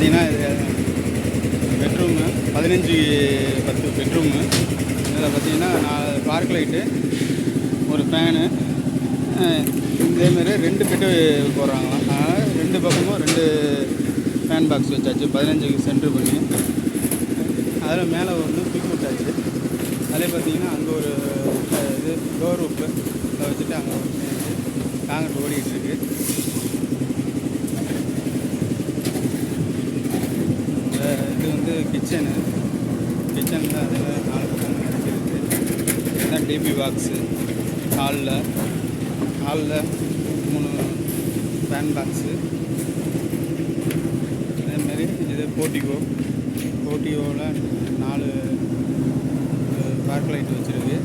பார்த்தீங்கன்னா இது bedroom 15x10 bedroom. இதில் பார்த்தீங்கன்னா 4 பார்க் லைட்டு, ஒரு ஃபேனு, இதேமாரி 2 பெட்டு போடுறாங்களாம். அதனால் 2 பக்கமும் 2 ஃபேன் பாக்ஸ் வச்சாச்சு 15க்கு சென்ட்ரு பண்ணி. அதில் மேலே ஒன்று தூக்கி விட்டாச்சு. அதிலே பார்த்தீங்கன்னா அங்கே ஒரு இது டோர் ரூப்பு அதை வச்சுட்டு அங்கே ஒரு காங்கிரட் ஓடிக்கிட்டு இருக்கு. இது வந்து கிச்சனில் அதில் 4 பக்கம் இருக்குது. இதுதான் டிபி பாக்ஸு. ஹாலில் 3 ஃபேன் பாக்ஸு. அதேமாரி இது போர்ட்டிகோவில் 4 பார்க் லைட் வச்சுருக்கு.